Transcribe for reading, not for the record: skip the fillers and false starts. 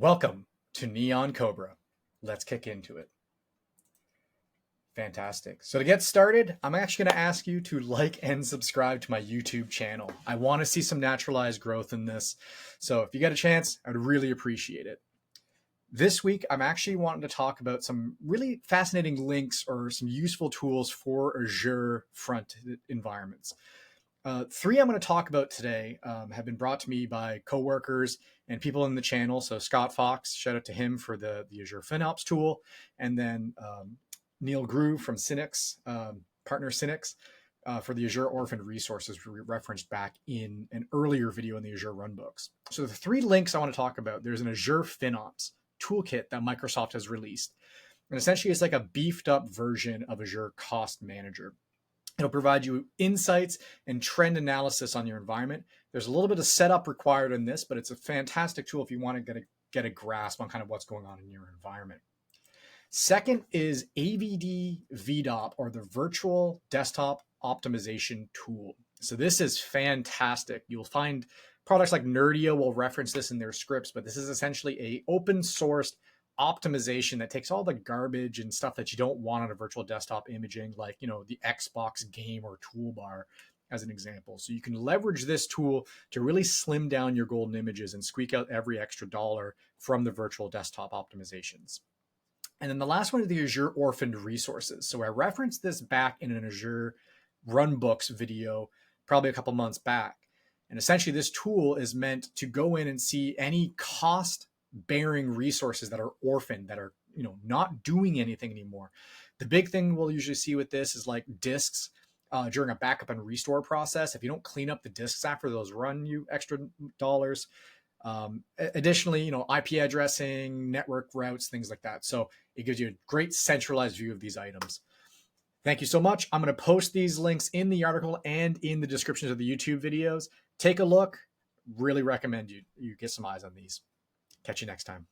Welcome to Neon Cobra. Let's kick into it. Fantastic. So to get started, I'm actually going to ask you to like and subscribe to my YouTube channel. I want to see some naturalized growth in this. So if you get a chance, I'd really appreciate it. This week, I'm actually wanting to talk about some really fascinating links or some useful tools for Azure front environments. Three I'm going to talk about today have been brought to me by coworkers and people in the channel. So Scott Fox, shout out to him for the Azure FinOps tool, and then Neil Groulx from Synix, partner Synix, for the Azure Orphaned resources we referenced back in an earlier video in the Azure Runbooks. So the three links I want to talk about, there's an Azure FinOps toolkit that Microsoft has released. And essentially it's like a beefed up version of Azure Cost Manager. It'll provide you insights and trend analysis on your environment. There's a little bit of setup required in this, but it's a fantastic tool if you want to get a grasp on kind of what's going on in your environment. Second is AVD VDOP, or the Virtual Desktop Optimization Tool. So this is fantastic. You'll find products like Nerdio will reference this in their scripts, but this is essentially a open sourced optimization that takes all the garbage and stuff that you don't want on a virtual desktop imaging, like, the Xbox game or toolbar as an example. So you can leverage this tool to really slim down your golden images and squeak out every extra dollar from the virtual desktop optimizations. And then the last one is the Azure Orphaned resources. So I referenced this back in an Azure Runbooks video, probably a couple months back. And essentially this tool is meant to go in and see any cost bearing resources that are orphaned, that are not doing anything anymore. The big thing we'll usually see with this is like disks during a backup and restore process. If you don't clean up the disks after, those run you extra dollars. Additionally, IP addressing, network routes, things like that. So it gives you a great centralized view of these items. Thank you so much. I'm going to post these links in the article and in the descriptions of the YouTube videos. Take a look. Really recommend you get some eyes on these. Catch you next time.